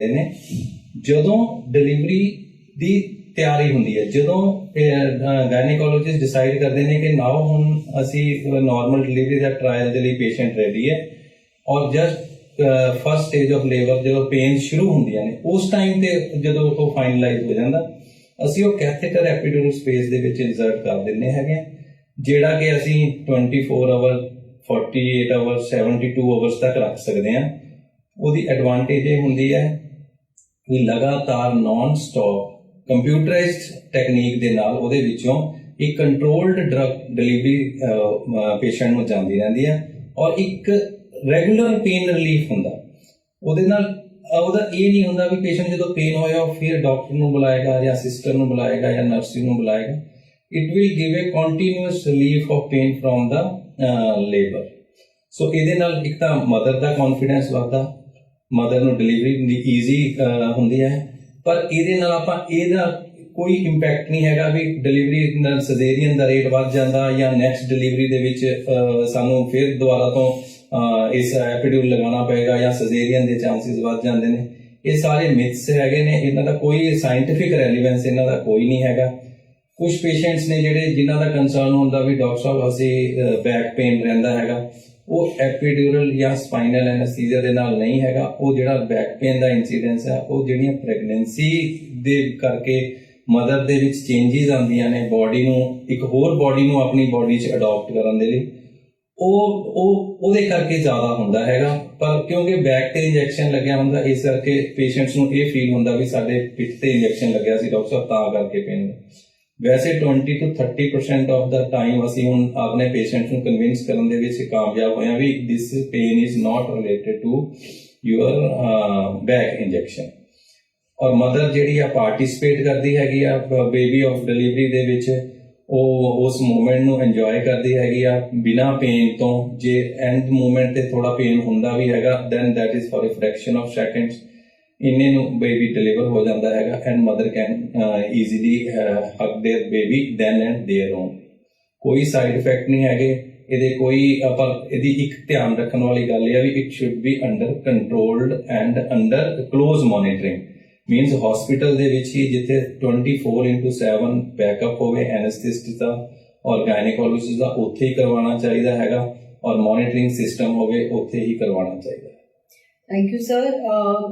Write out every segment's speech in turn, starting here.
ਨੇ ਜਦੋਂ ਡਿਲੀਵਰੀ ਦੀ ਤਿਆਰੀ ਹੁੰਦੀ ਹੈ, ਜਦੋਂ ਗਾਇਨੇਕੋਲੋਜਿਸਟ ਡਿਸਾਈਡ ਕਰਦੇ ਨੇ ਕਿ ਨਾਓ ਹੁਣ ਅਸੀਂ ਨਾਰਮਲ ਡਿਲੀਵਰੀ ਦਾ ਟਰਾਇਲ ਦੇ ਲਈ ਪੇਸ਼ੈਂਟ ਰੈਡੀ ਹੈ ਔਰ just first stage of labour ਜਦੋਂ ਪੇਨ ਸ਼ੁਰੂ ਹੁੰਦੀਆਂ ਨੇ ਉਸ ਟਾਈਮ ਤੇ ਜਦੋਂ ਉਹ ਫਾਈਨਲਾਈਜ਼ ਹੋ ਜਾਂਦਾ ਅਸੀਂ ਉਹ ਕੈਥੇਟਰ ਐਪੀਡਿਊਰਲ ਸਪੇਸ ਦੇ ਵਿੱਚ ਇਨਸਰਟ ਕਰ ਦਿੰਦੇ ਹੈਗੇ, ਜਿਹੜਾ ਕਿ ਅਸੀਂ 24 ਆਵਰ 48 ਆਵਰ 72 ਆਵਰਸ ਤੱਕ ਰੱਖ ਸਕਦੇ ਹਾਂ। ਉਹਦੀ ਐਡਵਾਂਟੇਜ ਇਹ ਹੁੰਦੀ ਹੈ ਵੀ ਲਗਾਤਾਰ ਨਾਨ ਸਟਾਪ ਕੰਪਿਊਟਰਾਈਜ਼ਡ ਟੈਕਨੀਕ ਦੇ ਨਾਲ ਉਹਦੇ ਵਿੱਚੋਂ ਇੱਕ ਕੰਟਰੋਲਡ ਡਰਗ ਡਿਲੀਵਰੀ ਪੇਸ਼ੈਂਟ ਨੂੰ ਜਾਂਦੀ ਰਹਿੰਦੀ ਹੈ ਔਰ ਇੱਕ ਰੈਗੂਲਰ ਪੇਨ ਰਿਲੀਫ ਹੁੰਦਾ। ਉਹਦੇ ਨਾਲ ਉਹਦਾ ਇਹ ਨਹੀਂ ਹੁੰਦਾ ਵੀ ਪੇਸ਼ੈਂਟ ਜਦੋਂ ਪੇਨ ਹੋਇਆ ਉਹ ਫਿਰ ਡਾਕਟਰ ਨੂੰ ਬੁਲਾਏਗਾ ਜਾਂ ਸਿਸਟਰ ਨੂੰ ਬੁਲਾਏਗਾ ਜਾਂ ਨਰਸ ਨੂੰ ਬੁਲਾਏਗਾ। It will give a continuous relief of pain from the labour. So ਇਹਦੇ ਨਾਲ ਇੱਕ ਤਾਂ ਮਦਰ ਦਾ ਕੌਨਫੀਡੈਂਸ ਵੱਧਦਾ, ਮਦਰ ਨੂੰ ਡਿਲੀਵਰੀ ਈਜ਼ੀ ਹੁੰਦੀ ਹੈ, ਪਰ ਇਹਦੇ ਨਾਲ ਆਪਾਂ ਇਹਦਾ ਕੋਈ ਇੰਪੈਕਟ ਨਹੀਂ ਹੈਗਾ ਵੀ ਡਿਲੀਵਰੀ ਨਾਲ ਸਜੇਰੀਅਨ ਦਾ ਰੇਟ ਵੱਧ ਜਾਂਦਾ ਜਾਂ ਨੈਕਸਟ ਡਿਲੀਵਰੀ ਦੇ ਵਿੱਚ ਸਾਨੂੰ ਫਿਰ ਦੁਬਾਰਾ ਤੋਂ ਇਸ ਐਪੀਡਿਊਰਲ ਲਗਾਉਣਾ ਪਏਗਾ ਜਾਂ ਸਜੇਰੀਅਨ ਦੇ ਚਾਂਸਿਸ ਵੱਧ ਜਾਂਦੇ ਨੇ। ਇਹ ਸਾਰੇ ਮਿਥਸ ਹੈਗੇ ਨੇ, ਇਹਨਾਂ ਦਾ ਕੋਈ ਸਾਇੰਟੀਫਿਕ ਰੈਲੀਵੈਂਸ ਇਹਨਾਂ ਦਾ ਕੋਈ ਨਹੀਂ ਹੈਗਾ। ਕੁਝ ਪੇਸ਼ੈਂਟਸ ਨੇ ਜਿਹੜੇ ਜਿਨ੍ਹਾਂ ਦਾ ਕੰਸਰਨ ਹੁੰਦਾ ਵੀ ਡਾਕਟਰ ਸਾਹਿਬ ਅਸੀਂ ਬੈਕ ਪੇਨ ਰਹਿੰਦਾ ਹੈਗਾ, ਉਹ ਐਪੀਡਿਊਰਲ ਜਾਂ ਸਪਾਈਨਲ ਐਨਸਥੀਸੀਆ ਦੇ ਨਾਲ ਨਹੀਂ ਹੈਗਾ। ਉਹ ਜਿਹੜਾ ਬੈਕ ਪੇਨ ਦਾ ਇੰਸੀਡੈਂਸ ਹੈ ਉਹ ਜਿਹੜੀਆਂ ਪ੍ਰੈਗਨੈਂਸੀ ਦੇ ਕਰਕੇ ਮਦਰ ਦੇ ਵਿੱਚ ਚੇਂਜਸ ਆਉਂਦੀਆਂ ਨੇ ਬੋਡੀ ਨੂੰ ਇੱਕ ਹੋਰ ਬੋਡੀ ਨੂੰ ਆਪਣੀ ਬੋਡੀ 'ਚ ਅਡਾਪਟ ਕਰਨ ਦੇ ਲਈ, ਉਹਦੇ ਕਰਕੇ ਜ਼ਿਆਦਾ ਹੁੰਦਾ ਹੈਗਾ। ਪਰ ਕਿਉਂਕਿ ਬੈਕ ਤੇ ਇੰਜੈਕਸ਼ਨ ਲੱਗਿਆ ਹੁੰਦਾ ਇਸ ਕਰਕੇ ਪੇਸ਼ੈਂਟਸ ਨੂੰ ਇਹ ਫੀਲ ਹੁੰਦਾ ਵੀ ਸਾਡੇ ਪਿੱਠ ਤੇ ਇੰਜੈਕਸ਼ਨ ਲੱਗਿਆ ਸੀ ਡਾਕਟਰ ਸਾਹਿਬ ਤਾਂ ਕਰਕੇ ਪੇਨ। ਵੈਸੇ 20 to 30% ਆਫ ਦਾ ਟਾਈਮ ਅਸੀਂ ਹੁਣ ਆਪਣੇ ਪੇਸ਼ੈਂਟ ਨੂੰ ਕਨਵਿੰਸ ਕਰਨ ਦੇ ਵਿੱਚ ਕਾਮਯਾਬ ਹੋਏ ਹਾਂ ਵੀ this pain is not related to your back injection. ਔਰ ਮਦਰ ਜਿਹੜੀ ਆ ਪਾਰਟਿਸਿਪੇਟ ਕਰਦੀ ਹੈਗੀ ਆ ਬੇਬੀ ਆਫ ਡਿਲੀਵਰੀ ਦੇ ਵਿੱਚ, ਉਹ ਉਸ ਮੂਵਮੈਂਟ ਨੂੰ ਇੰਜੋਏ ਕਰਦੀ ਹੈਗੀ ਆ ਬਿਨਾਂ ਪੇਨ ਤੋਂ। ਜੇ ਐਂਡ ਮੂਵਮੈਂਟ ਤੇ ਥੋੜਾ ਪੇਨ ਹੁੰਦਾ ਵੀ ਹੈਗਾ then that is for a fraction of seconds, ਇੰਨੇ ਨੂੰ ਬੇਬੀ ਡਿਲੀਵਰ ਹੋ ਜਾਂਦਾ ਹੈਗਾ and mother can easily hug their baby then and their own. ਕੋਈ ਸਾਈਡ ਇਫੈਕਟ ਨਹੀਂ ਹੈਗੇ ਇਹਦੇ ਕੋਈ। ਪਰ ਇਹਦੀ ਇੱਕ ਧਿਆਨ ਰੱਖਣ ਵਾਲੀ ਗੱਲ ਇਹ ਆ ਵੀ it should be under controlled and under close monitoring. Means hospital ਦੇ ਵਿੱਚ ਹੀ ਜਿੱਥੇ 24/7 ਬੈਕਅਪ ਹੋਵੇ ਐਨਸਥੀਸਿਸਟ ਦਾ ਔਰ ਗਾਇਨੇਕੋਲੋਜਿਸਟ ਦਾ, ਉੱਥੇ ਹੀ ਕਰਵਾਉਣਾ ਚਾਹੀਦਾ ਹੈਗਾ ਔਰ ਮੋਨੀਟਰਿੰਗ ਸਿਸਟਮ ਹੋਵੇ ਉੱਥੇ ਹੀ ਕਰਵਾਉਣਾ ਚਾਹੀਦਾ। Thank you sir.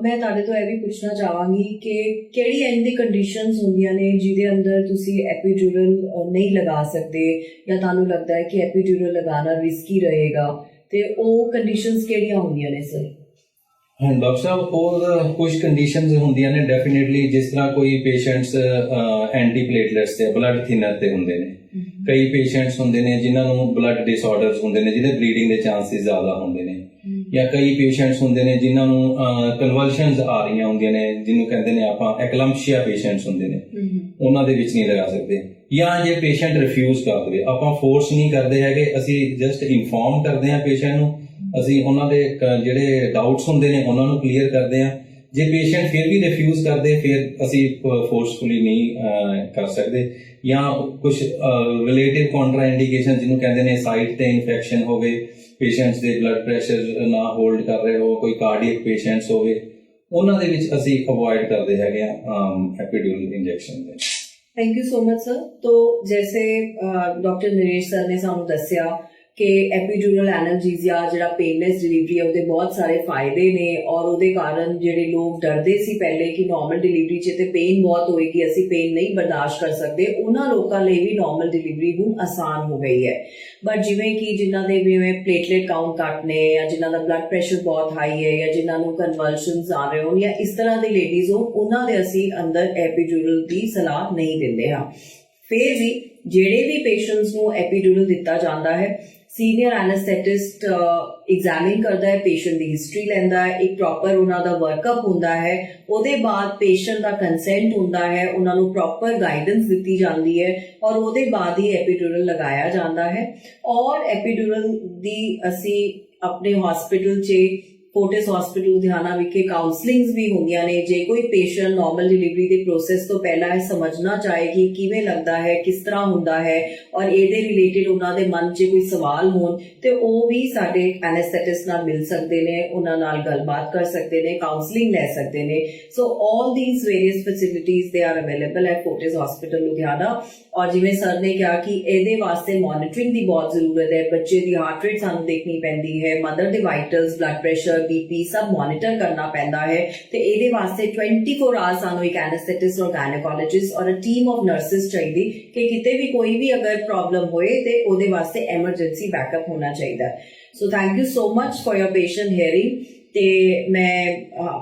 ਮੈਂ ਤੁਹਾਡੇ ਤੋਂ ਇਹ ਵੀ ਪੁੱਛਣਾ ਚਾਹਾਂਗੀ ਕਿ ਕਿਹੜੀ ਇੰਜ ਦੀ ਕੰਡੀਸ਼ਨਸ ਹੁੰਦੀਆਂ ਨੇ ਜਿਹਦੇ ਅੰਦਰ ਤੁਸੀਂ ਐਪੀਡਿਊਰਲ ਨਹੀਂ ਲਗਾ ਸਕਦੇ ਜਾਂ ਤੁਹਾਨੂੰ ਲੱਗਦਾ ਹੈ ਕਿ ਐਪੀਡਿਊਰਲ ਲਗਾਉਣਾ ਰਿਸਕੀ ਰਹੇਗਾ, ਤੇ ਉਹ ਕੰਡੀਸ਼ਨਸ ਕਿਹੜੀਆਂ ਹੁੰਦੀਆਂ ਨੇ ਸਰ? ਹਾਂ ਡਾਕਟਰ ਸਾਹਿਬ, ਉਹ ਕੁਝ ਕੰਡੀਸ਼ਨਸ ਹੁੰਦੀਆਂ ਨੇ ਡੈਫੀਨੇਟਲੀ, ਜਿਸ ਤਰ੍ਹਾਂ ਕੋਈ ਪੇਸ਼ੈਂਟਸ ਐਂਟੀ ਪਲੇਟਲੈਟਸ ਤੇ ਬਲੱਡ ਥਿਨਰ ਤੇ ਹੁੰਦੇ ਨੇ, ਕਈ ਪੇਸ਼ੈਂਟਸ ਹੁੰਦੇ ਨੇ ਜਿਨ੍ਹਾਂ ਨੂੰ ਬਲੱਡ ਡਿਸਆਰਡਰਸ ਹੁੰਦੇ ਨੇ ਜਿਹਦੇ ਬਲੀਡਿੰਗ ਦੇ ਚਾਂਸਿਸ ਜ਼ਿਆਦਾ ਹੁੰਦੇ ਨੇ, ਜਾਂ ਕਈ ਪੇਸ਼ੈਂਟਸ ਹੁੰਦੇ ਨੇ ਜਿਨ੍ਹਾਂ ਨੂੰ ਕਨਵਲਸ਼ਨਸ ਆ ਰਹੀਆਂ ਹੁੰਦੀਆਂ ਨੇ ਜਿਹਨੂੰ ਕਹਿੰਦੇ ਨੇ ਆਪਾਂ ਐਕਲੈਂਪਸ਼ੀਆ ਪੇਸ਼ੈਂਟਸ ਹੁੰਦੇ ਨੇ, ਉਹਨਾਂ ਦੇ ਵਿੱਚ ਨਹੀਂ ਲਗਾ ਸਕਦੇ। ਜਾਂ ਜੇ ਪੇਸ਼ੈਂਟ ਰਿਫਿਊਜ਼ ਕਰ ਦੇਵੇ, ਆਪਾਂ ਫੋਰਸ ਨਹੀਂ ਕਰਦੇ ਹੈਗੇ, ਅਸੀਂ ਜਸਟ ਇਨਫੋਰਮ ਕਰਦੇ ਹਾਂ ਪੇਸ਼ੈਂਟ ਨੂੰ, ਅਸੀਂ ਉਹਨਾਂ ਦੇ ਜਿਹੜੇ ਡਾਊਟਸ ਹੁੰਦੇ ਨੇ ਉਹਨਾਂ ਨੂੰ ਕਲੀਅਰ ਕਰਦੇ ਹਾਂ। ਜੇ ਪੇਸ਼ੈਂਟ ਫਿਰ ਵੀ ਰਿਫਿਊਜ਼ ਕਰਦੇ ਫਿਰ ਅਸੀਂ ਫੋਰਸਫੁਲੀ ਨਹੀਂ ਕਰ ਸਕਦੇ। ਜਾਂ ਕੁਝ ਰਿਲੇਟਿਵ ਕਾਉਂਟਰਾ ਇੰਡੀਕੇਸ਼ਨ ਜਿਹਨੂੰ ਕਹਿੰਦੇ ਨੇ ਸਾਈਟ ਤੇ ਇਨਫੈਕਸ਼ਨ ਹੋਵੇ, ਪੇਸ਼ੈਂਟਸ ਦੇ ਬਲੱਡ ਪ੍ਰੈਸ਼ਰ ਨਾ ਹੋਲਡ ਕਰ ਰਹੇ ਹੋ, ਕੋਈ ਕਾਰਡੀਅਕ ਪੇਸ਼ੈਂਟਸ ਹੋਵੇ, ਉਹਨਾਂ ਦੇ ਵਿੱਚ ਅਸੀਂ ਅਵॉइड ਕਰਦੇ ਹੈਗੇ ਆ एपिड्यूरल इंजेक्शन ਦੇ। Thank you so much sir. तो जैसे डॉक्टर नरेश सर ने सानू दस्सिया कि एपीड्यूरल एनाल्जेसिया जिहड़ा पेनलैस डिलीवरी है ਉਹਦੇ ਬਹੁਤ ਸਾਰੇ ਫਾਇਦੇ ਨੇ ਔਰ ਉਹਦੇ ਕਾਰਨ ਜਿਹੜੇ ਲੋਕ ਡਰਦੇ ਸੀ ਪਹਿਲੇ ਕਿ ਨਾਰਮਲ ਡਿਲੀਵਰੀ 'ਚ ਤੇ ਪੇਨ ਬਹੁਤ ਹੋਏਗੀ, ਅਸੀਂ ਪੇਨ ਨਹੀਂ ਬਰਦਾਸ਼ਤ ਕਰ ਸਕਦੇ, ਉਹਨਾਂ ਲੋਕਾਂ ਲਈ ਵੀ ਨਾਰਮਲ ਡਿਲੀਵਰੀ ਹੁਣ ਆਸਾਨ ਹੋ ਗਈ ਹੈ। ਬਟ ਜਿਵੇਂ ਕਿ ਜਿਨ੍ਹਾਂ ਦੇ ਜਿਵੇਂ ਪਲੇਟਲੇਟ ਕਾਊਂਟ ਘੱਟ ਨੇ ਜਾਂ ਜਿਨ੍ਹਾਂ ਦਾ ਬਲੱਡ ਪ੍ਰੈਸ਼ਰ ਬਹੁਤ ਹਾਈ ਹੈ ਜਾਂ ਜਿਨ੍ਹਾਂ ਨੂੰ ਕਨਵਲਸ਼ਨਸ ਆ ਰਹੇ ਹੋਣ ਜਾਂ ਇਸ ਤਰ੍ਹਾਂ ਦੀ ਲੇਡੀਜ਼ ਹੋ, ਉਹਨਾਂ ਦੇ ਅਸੀਂ ਅੰਦਰ ਐਪੀਡਿਊਰਲ ਦੀ ਸਲਾਹ ਨਹੀਂ ਦਿੰਦੇ ਹਾਂ। ਫਿਰ ਵੀ ਜਿਹੜੇ ਵੀ ਪੇਸ਼ੈਂਟਸ ਨੂੰ ਐਪੀਡਿਊਰਲ ਦਿੱਤਾ ਜਾਂਦਾ ਹੈ, ਸੀਨੀਅਰ ਐਨਸਥੈਟਿਸਟ ਐਗਜ਼ਾਮਿਨ ਕਰਦਾ ਹੈ, ਪੇਸ਼ੈਂਟ ਦੀ ਹਿਸਟਰੀ ਲੈਂਦਾ ਹੈ, ਇੱਕ ਪ੍ਰੋਪਰ ਉਹਨਾਂ ਦਾ ਵਰਕਅਪ ਹੁੰਦਾ ਹੈ, ਉਹਦੇ ਬਾਅਦ ਪੇਸ਼ੈਂਟ ਦਾ ਕੰਸੈਂਟ ਹੁੰਦਾ ਹੈ, ਉਹਨਾਂ ਨੂੰ ਪ੍ਰੋਪਰ ਗਾਈਡੈਂਸ ਦਿੱਤੀ ਜਾਂਦੀ ਹੈ ਔਰ ਉਹਦੇ ਬਾਅਦ ਹੀ ਐਪੀਡਿਊਰਲ ਲਗਾਇਆ ਜਾਂਦਾ ਹੈ। ਔਰ ਐਪੀਡਿਊਰਲ ਦੀ ਅਸੀਂ ਆਪਣੇ ਹਸਪੀਟਲ 'ਚ ਫੋਰਟਿਸ ਹਸਪੀਟਲ ਲੁਧਿਆਣਾ ਵਿਖੇ ਕਾਉਂਸਲਿੰਗਸ ਵੀ ਹੁੰਦੀਆਂ ਨੇ। ਜੇ ਕੋਈ ਪੇਸ਼ੈਂਟ ਨਾਰਮਲ ਡਿਲੀਵਰੀ ਦੇ ਪ੍ਰੋਸੈਸ ਤੋਂ ਪਹਿਲਾਂ ਇਹ ਸਮਝਣਾ ਚਾਹੇ ਕਿ ਕਿਵੇਂ ਲੱਗਦਾ ਹੈ, ਕਿਸ ਤਰ੍ਹਾਂ ਹੁੰਦਾ ਹੈ, ਔਰ ਇਹਦੇ ਰਿਲੇਟਡ ਉਹਨਾਂ ਦੇ ਮਨ 'ਚ ਕੋਈ ਸਵਾਲ ਹੋਣ ਤੇ ਉਹ ਵੀ ਸਾਡੇ ਐਨੈਸਥੈਟਿਸਟ ਨਾਲ ਮਿਲ ਸਕਦੇ ਨੇ, ਉਹਨਾਂ ਨਾਲ ਗੱਲਬਾਤ ਕਰ ਸਕਦੇ ਨੇ, ਕਾਉਂਸਲਿੰਗ ਲੈ ਸਕਦੇ ਨੇ। So all these various facilities they are available at Fortis hospital Ludhiana. ਔਰ ਜਿਵੇਂ ਸਰ ਨੇ ਕਿਹਾ ਕਿ ਇਹਦੇ ਵਾਸਤੇ ਮੋਨੀਟਰਿੰਗ ਦੀ ਬਹੁਤ ਜ਼ਰੂਰਤ ਹੈ। ਬੱਚੇ ਦੀ ਹਾਰਟ ਰੇਟ ਸਾਨੂੰ ਦੇਖਣੀ ਪੈਂਦੀ ਹੈ, ਮਦਰ ਦੇ ਵਾਈਟਲਸ, ਬਲੱਡ ਪ੍ਰੈਸ਼ਰ, ਬੀਪੀ ਸਭ ਮੋਨੀਟਰ ਕਰਨਾ ਪੈਂਦਾ ਹੈ ਤੇ ਇਹਦੇ ਵਾਸਤੇ 24 ਆਵਰਸ ਸਾਨੂੰ ਇੱਕ ਐਨੈਸਥੈਟਿਸਟ ਔਰ ਗਾਇਨੋਕੋਲੋਜਿਸਟ ਔਰ ਅ ਟੀਮ ਆਫ ਨਰਸਿਸ ਚਾਹੀਦੀ ਕਿ ਕਿਤੇ ਵੀ ਕੋਈ ਵੀ ਅਗਰ ਪ੍ਰੋਬਲਮ ਹੋਏ ਤੇ ਉਹਦੇ ਵਾਸਤੇ ਐਮਰਜੈਂਸੀ ਬੈਕਅਪ ਹੋਣਾ ਚਾਹੀਦਾ। So thank you so much for your patient hearing. ਤੇ ਮੈਂ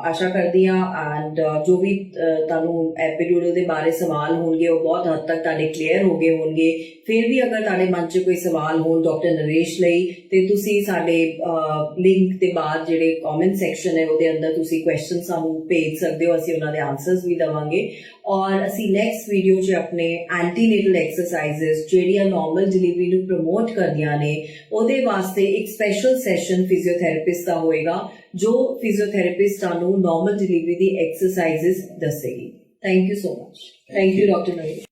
ਆਸ਼ਾ ਕਰਦੀ ਹਾਂ ਐਂਡ ਜੋ ਵੀ ਤੁਹਾਨੂੰ ਐਪੀਡਿਊਰਲ ਦੇ ਬਾਰੇ ਸਵਾਲ ਹੋਣਗੇ ਉਹ ਬਹੁਤ ਹੱਦ ਤੱਕ ਤੁਹਾਡੇ ਕਲੀਅਰ ਹੋ ਗਏ ਹੋਣਗੇ। ਫਿਰ ਵੀ ਅਗਰ ਤੁਹਾਡੇ ਮਨ 'ਚ ਕੋਈ ਸਵਾਲ ਹੋਣ ਡਾਕਟਰ ਨਰੇਸ਼ ਲਈ ਤੇ ਤੁਸੀਂ ਸਾਡੇ ਲਿੰਕ ਦੇ ਬਾਅਦ ਜਿਹੜੇ ਕਮੈਂਟ ਸੈਕਸ਼ਨ ਹੈ ਉਹਦੇ ਅੰਦਰ ਤੁਸੀਂ ਕੁਐਸਚਨ ਸਾਨੂੰ ਭੇਜ ਸਕਦੇ ਹੋ, ਅਸੀਂ ਉਹਨਾਂ ਦੇ ਆਨਸਰਸ ਵੀ ਦੇਵਾਂਗੇ। ਔਰ ਅਸੀਂ ਨੈਕਸਟ ਵੀਡੀਓ 'ਚ ਆਪਣੇ ਐਂਟੀਨੇਟਲ ਐਕਸਰਸਾਈਜ਼ਸ ਜਿਹੜੀਆਂ ਨਾਰਮਲ ਡਿਲੀਵਰੀ ਨੂੰ ਪ੍ਰਮੋਟ ਕਰਦੀਆਂ ਨੇ ਉਹਦੇ ਵਾਸਤੇ ਇੱਕ ਸਪੈਸ਼ਲ ਸੈਸ਼ਨ ਫਿਜ਼ੀਓਥੈਰੇਪਿਸਟ ਦਾ ਹੋਏਗਾ ਜੋ ਫਿਜ਼ੀਓਥੈਰੇਪਿਸਟ ਤੁਹਾਨੂੰ ਨਾਰਮਲ ਡਿਲੀਵਰੀ ਦੀ ਐਕਸਰਸਾਈਜ਼ਸ ਦੱਸੇਗੀ। Thank you so much. Thank you doctor Naresh.